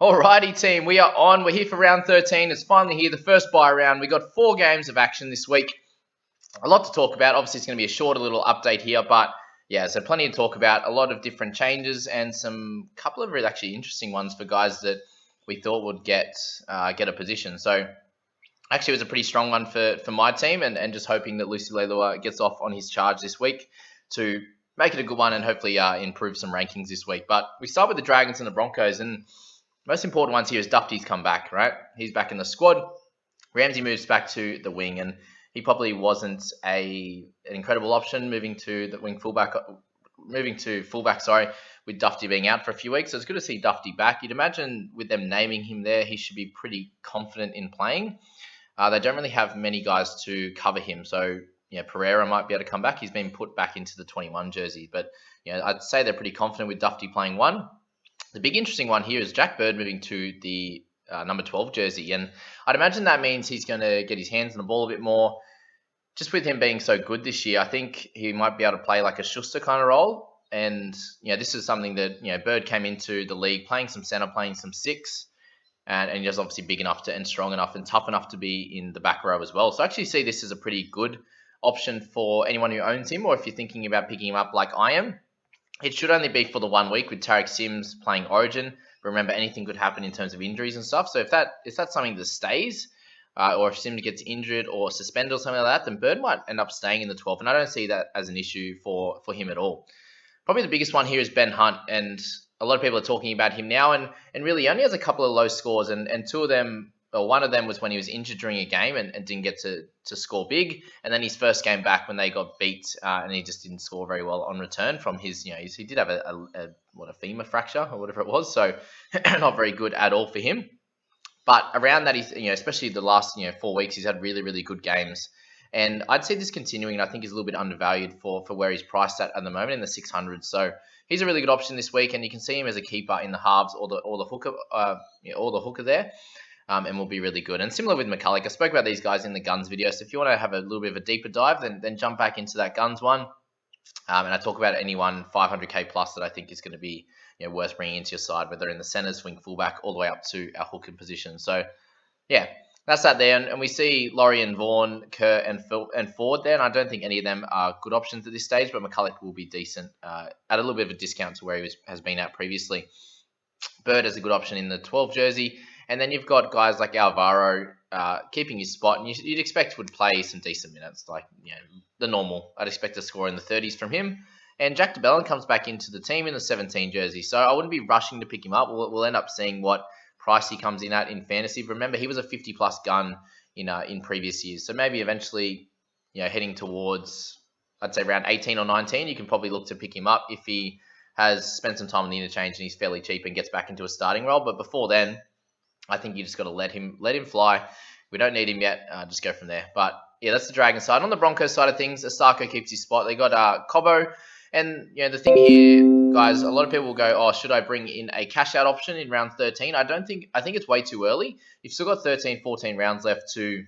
Alrighty, team, we are on. We're here for round 13. It's finally here, the first bye round. We got 4 games of action this week. A lot to talk about. Obviously, it's going to be a shorter little update here, but yeah, so plenty to talk about. A lot of different changes and some couple of really actually interesting ones for guys that we thought would get a position. So actually, it was a pretty strong one for my team, and just hoping that Lucy Leilua gets off on his charge this week to make it a good one and hopefully improve some rankings this week. But we start with the Dragons and the Broncos, and most important ones here is Dufty's come back, right? He's back in the squad. Ramsey moves back to the wing, and he probably wasn't an incredible option moving to fullback, with Dufty being out for a few weeks. So it's good to see Dufty back. You'd imagine with them naming him there, he should be pretty confident in playing. They don't really have many guys to cover him, so Pereira might be able to come back. He's been put back into the 21 jersey, but I'd say they're pretty confident with Dufty playing one. The big interesting one here is Jack Bird moving to the number 12 jersey, and I'd imagine that means he's going to get his hands on the ball a bit more. Just with him being so good this year, I think he might be able to play like a Schuster kind of role. And this is something that Bird came into the league playing some center, playing some six, and he's obviously big enough and strong enough and tough enough to be in the back row as well. So I actually see this as a pretty good option for anyone who owns him, or if you're thinking about picking him up like I am. It should only be for the 1 week with Tarek Sims playing Origin. But remember, anything could happen in terms of injuries and stuff. So if that's something that stays, or if Sims gets injured or suspended or something like that, then Bird might end up staying in the 12. And I don't see that as an issue for him at all. Probably the biggest one here is Ben Hunt. And a lot of people are talking about him now. And really, he only has a couple of low scores. And two of them, or one of them was when he was injured during a game and didn't get to score big. And then his first game back when they got beat and he just didn't score very well on return from his, he did have a femur fracture or whatever it was. So not very good at all for him. But around that, he's, especially the last, 4 weeks, he's had really, really good games. And I'd see this continuing, and I think he's a little bit undervalued for where he's priced at the moment in the 600s. So he's a really good option this week, and you can see him as a keeper in the halves or the hooker there. And will be really good. And similar with McCulloch, I spoke about these guys in the Guns video. So if you want to have a little bit of a deeper dive, then jump back into that Guns one. And I talk about anyone 500k plus that I think is going to be worth bringing into your side, whether in the centre, swing fullback, all the way up to our hooker position. So yeah, that's that there. And we see Laurie and Vaughan, Kerr and Ford there. And I don't think any of them are good options at this stage, but McCulloch will be decent at a little bit of a discount to where he has been at previously. Bird is a good option in the 12 jersey. And then you've got guys like Alvaro keeping his spot, and you'd expect would play some decent minutes, like the normal. I'd expect a score in the 30s from him. And Jack de Belin comes back into the team in the 17 jersey, so I wouldn't be rushing to pick him up. We'll end up seeing what price he comes in at in fantasy. Remember, he was a 50-plus gun in previous years, so maybe eventually, heading towards, I'd say around 18 or 19, you can probably look to pick him up if he has spent some time on the interchange and he's fairly cheap and gets back into a starting role. But before then, I think you just got to let him fly. We don't need him yet. Just go from there. But yeah, that's the Dragon side. On the Broncos side of things, Asako keeps his spot. They got Cobbo, and the thing here, guys, a lot of people will go, "Oh, should I bring in a cash out option in round 13?" I think it's way too early. You've still got 13, 14 rounds left to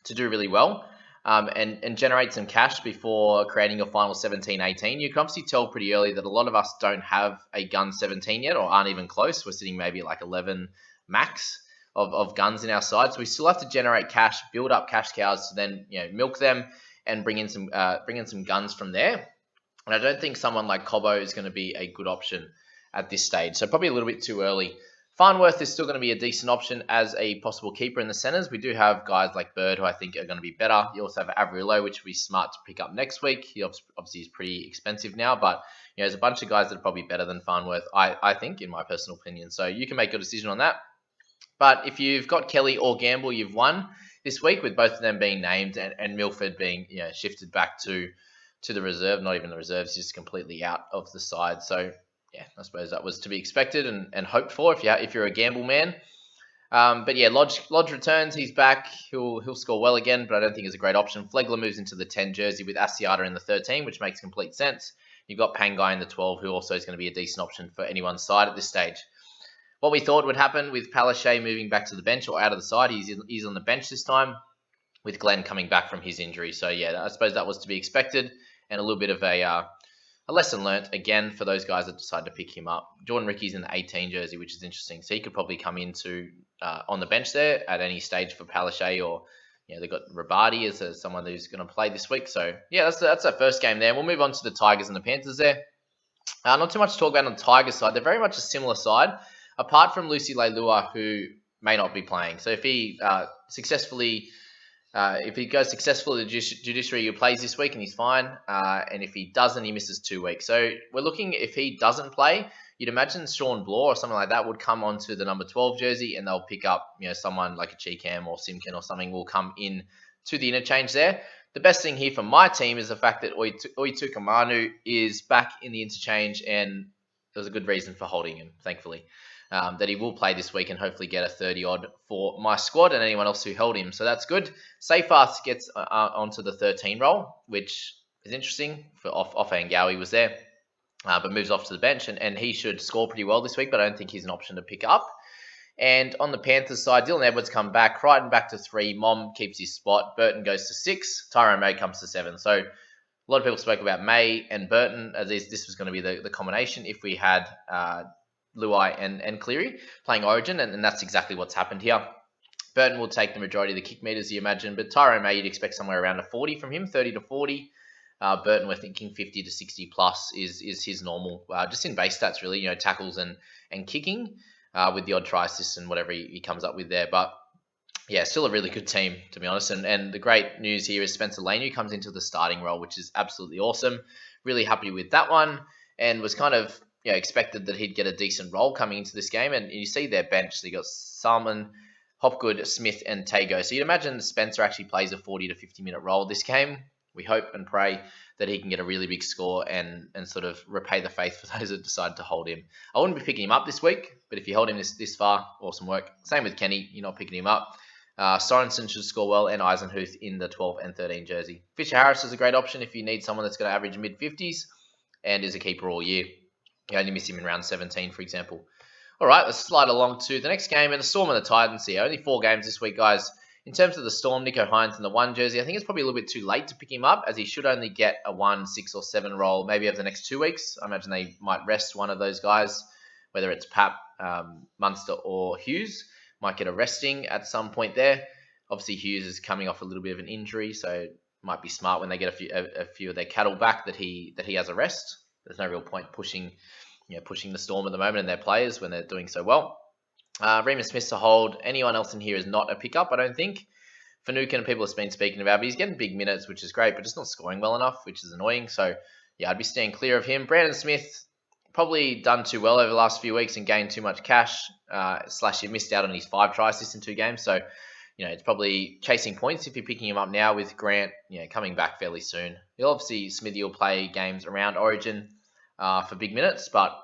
do really well. And generate some cash before creating your final 17, 18. You can obviously tell pretty early that a lot of us don't have a gun 17 yet, or aren't even close. We're sitting maybe at like 11 max of guns in our side, so we still have to generate cash, build up cash cows to then milk them and bring in some guns from there. And I don't think someone like Cobbo is going to be a good option at this stage, so probably a little bit too early. Farnworth is still going to be a decent option as a possible keeper in the centres. We do have guys like Bird who I think are going to be better. You also have Averillo, which would be smart to pick up next week. He obviously is pretty expensive now, but there's a bunch of guys that are probably better than Farnworth, I think, in my personal opinion. So you can make your decision on that. But if you've got Kelly or Gamble, you've won this week with both of them being named and Milford being shifted back to the reserve, not even the reserves, just completely out of the side. So yeah, I suppose that was to be expected and hoped for if you're a Gamble man. But yeah, Lodge returns. He's back. He'll score well again, but I don't think it's a great option. Flegler moves into the 10 jersey with Asiata in the 13, which makes complete sense. You've got Pangai in the 12, who also is going to be a decent option for anyone's side at this stage. What we thought would happen with Palaszczuk moving back to the bench or out of the side, he's on the bench this time, with Glenn coming back from his injury. So yeah, I suppose that was to be expected, and a little bit of a a lesson learnt again for those guys that decide to pick him up. Jordan Ricky's in the 18 jersey, which is interesting. So he could probably come into on the bench there at any stage for Palaszczuk, or they've got Rabadi as someone who's going to play this week. So yeah, that's that first game there. We'll move on to the Tigers and the Panthers there. Not too much to talk about on the Tigers side. They're very much a similar side, apart from Lucy Leilua, who may not be playing. So if he if he goes successful at the judiciary, he plays this week and he's fine. And if he doesn't, he misses 2 weeks. So we're looking, if he doesn't play, you'd imagine Sean Bloor or something like that would come onto the number 12 jersey, and they'll pick up, someone like a Cheekham or Simkin or something will come in to the interchange there. The best thing here for my team is the fact that Oituka Manu is back in the interchange, and there's a good reason for holding him, thankfully. That he will play this week and hopefully get a 30-odd for my squad and anyone else who held him. So that's good. Seyfarth gets onto the 13 role, which is interesting. For off Angawi was there, but moves off to the bench, and he should score pretty well this week, but I don't think he's an option to pick up. And on the Panthers side, Dylan Edwards come back, Crichton back to 3, Mom keeps his spot, Burton goes to 6, Tyrone May comes to 7. So a lot of people spoke about May and Burton as this was going to be the combination if we had Luai and Cleary playing Origin, and that's exactly what's happened here. Burton will take the majority of the kick meters, you imagine, but Tyrone May, you'd expect somewhere around a 40 from him, 30 to 40. Burton, we're thinking 50 to 60 plus is his normal, just in base stats, really, tackles and kicking, with the odd try assist and whatever he comes up with there. But yeah, still a really good team, to be honest. And the great news here is Spencer Leniu comes into the starting role, which is absolutely awesome. Really happy with that one, and was kind of expected that he'd get a decent role coming into this game. And you see their bench, so you got Salmon, Hopgood, Smith, and Tago. So you'd imagine Spencer actually plays a 40 to 50 minute role this game. We hope and pray that he can get a really big score and sort of repay the faith for those that decide to hold him. I wouldn't be picking him up this week, but if you hold him this far, awesome work. Same with Kenny, you're not picking him up. Sorensen should score well, and Eisenhuth in the 12 and 13 jersey. Fisher Harris is a great option if you need someone that's going to average mid-50s and is a keeper all year. You only miss him in round 17, for example. All right, let's slide along to the next game, and the Storm and the Titans here. Only 4 games this week, guys. In terms of the Storm, Nico Hines in the 1 jersey, I think it's probably a little bit too late to pick him up, as he should only get a 1, 6, or 7 role maybe over the next 2 weeks. I imagine they might rest one of those guys, whether it's Pap, Munster, or Hughes. Might get a resting at some point there. Obviously, Hughes is coming off a little bit of an injury, so it might be smart when they get a few of their cattle back that he has a rest. There's no real point pushing the Storm at the moment and their players when they're doing so well. Remus Smith's a hold. Anyone else in here is not a pickup, I don't think. Finucane, people have been speaking about, but he's getting big minutes, which is great, but just not scoring well enough, which is annoying. So, yeah, I'd be staying clear of him. Brandon Smith, probably done too well over the last few weeks and gained too much cash, / he missed out on his 5 try assists in 2 games. So, it's probably chasing points if you're picking him up now with Grant, coming back fairly soon. He'll obviously, Smithy will play games around Origin for big minutes, but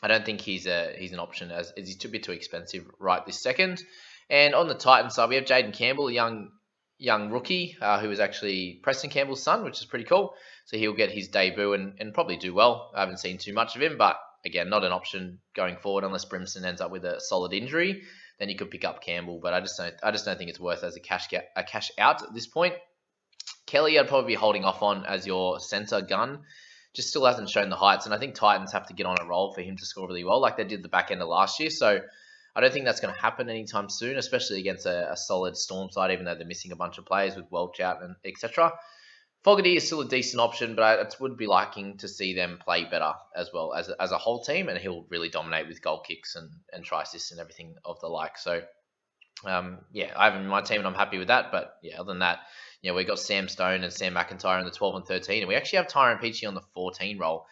I don't think he's an option as he's a bit too expensive right this second. And on the Titans side, we have Jaden Campbell, a young rookie who is actually Preston Campbell's son, which is pretty cool. So he'll get his debut and probably do well. I haven't seen too much of him, but again, not an option going forward unless Brimson ends up with a solid injury. Then you could pick up Campbell, but I just don't think it's worth as a cash out at this point. Kelly, I'd probably be holding off on as your centre gun. Just still hasn't shown the heights, and I think Titans have to get on a roll for him to score really well, like they did the back end of last year. So I don't think that's going to happen anytime soon, especially against a solid Storm side, even though they're missing a bunch of players with Welch out and etc. Fogarty is still a decent option, but I would be liking to see them play better as well as a whole team, and he'll really dominate with goal kicks and try assists and everything of the like. So, yeah, I have him in my team, and I'm happy with that. But yeah, other than that, we've got Sam Stone and Sam McIntyre in the 12 and 13, and we actually have Tyrone Peachey on the 14 role.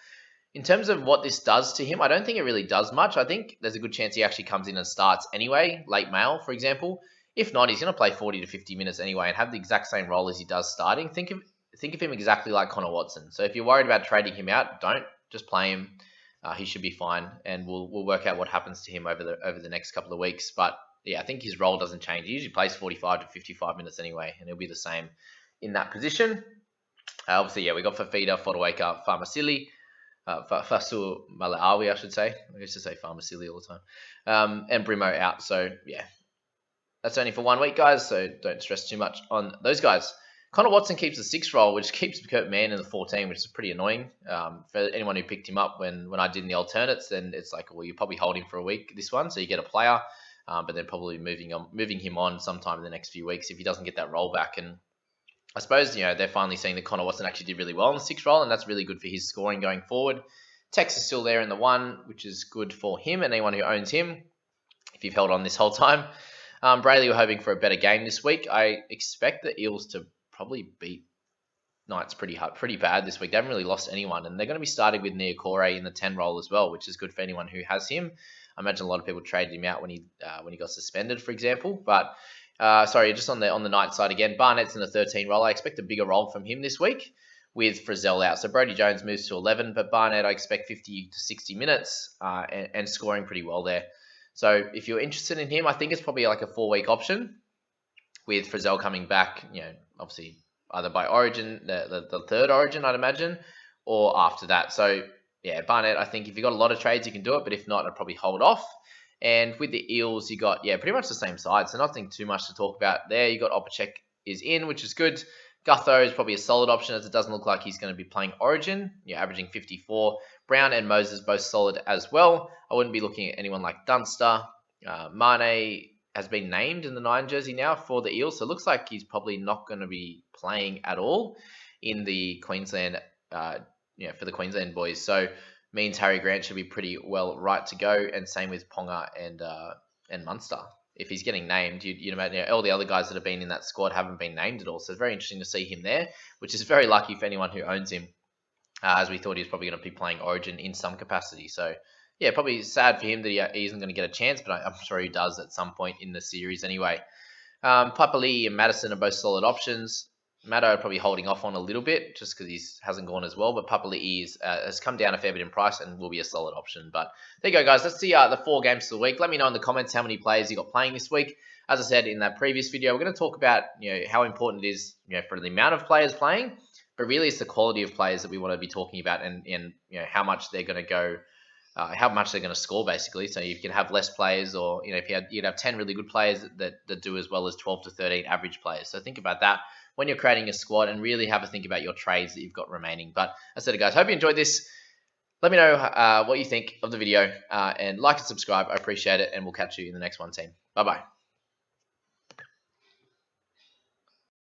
In terms of what this does to him, I don't think it really does much. I think there's a good chance he actually comes in and starts anyway, late mail, for example. If not, he's going to play 40 to 50 minutes anyway and have the exact same role as he does starting. Think of him exactly like Connor Watson. So if you're worried about trading him out, don't. Just play him. He should be fine, and we'll work out what happens to him over the next couple of weeks. But yeah, I think his role doesn't change. He usually plays 45 to 55 minutes anyway, and he'll be the same in that position. Obviously, yeah, we got Fafita, Fotuaika, Farmasili, Fasu Malaawi, I should say. I used to say Farmasili all the time. And Brimo out. So yeah, that's only for 1 week, guys. So don't stress too much on those guys. Connor Watson keeps the 6 role, which keeps Kurt Mann in the 14, which is pretty annoying. For anyone who picked him up when I did in the alternates, then it's like, well, you probably hold him for a week, this one, so you get a player, but then probably moving him on sometime in the next few weeks if he doesn't get that role back. And I suppose, they're finally seeing that Connor Watson actually did really well in the 6 role, and that's really good for his scoring going forward. Tex is still there in the 1, which is good for him and anyone who owns him, if you've held on this whole time. Brayley, we're hoping for a better game this week. I expect the Eels to probably beat Knights pretty bad this week. They haven't really lost anyone, and they're going to be starting with Niokore in the 10 role as well, which is good for anyone who has him. I imagine a lot of people traded him out when he got suspended, for example. But just on the Knights side again, Barnett's in the 13 role. I expect a bigger role from him this week with Frizzell out. So Brodie Jones moves to 11, but Barnett I expect 50 to 60 minutes and scoring pretty well there. So if you're interested in him, I think it's probably like a 4-week option with Frizzell coming back, obviously either by Origin, the third Origin, I'd imagine, or after that. So yeah, Barnett, I think if you've got a lot of trades, you can do it, but if not, I'd probably hold off. And with the Eels, you got, pretty much the same side, so nothing too much to talk about there. You got Opacek is in, which is good. Gutho is probably a solid option, as it doesn't look like he's going to be playing Origin. Averaging 54. Brown and Moses both solid as well. I wouldn't be looking at anyone like Dunster. Mane has been named in the 9 jersey now for the Eels, so it looks like he's probably not going to be playing at all in the Queensland, for the Queensland boys. So means Harry Grant should be pretty well right to go, and same with Ponga and Munster. If he's getting named, you'd imagine all the other guys that have been in that squad haven't been named at all. So it's very interesting to see him there, which is very lucky for anyone who owns him, as we thought he was probably going to be playing Origin in some capacity. So yeah, probably sad for him that he isn't going to get a chance, but I'm sure he does at some point in the series anyway. Papali'i and Madison are both solid options. Maddo probably holding off on a little bit just because he hasn't gone as well, but Papali'i has come down a fair bit in price and will be a solid option. But there you go, guys. Let's see the 4 games of the week. Let me know in the comments how many players you got playing this week. As I said in that previous video, we're going to talk about how important it is for the amount of players playing, but really it's the quality of players that we want to be talking about, and how much they're going to go. How much they're going to score, basically. So you can have less players, or if you'd have 10 really good players that do as well as 12 to 13 average players. So think about that when you're creating a squad, and really have a think about your trades that you've got remaining. But as I said, guys, hope you enjoyed this. Let me know what you think of the video, and like and subscribe. I appreciate it, and we'll catch you in the next one, team. Bye-bye.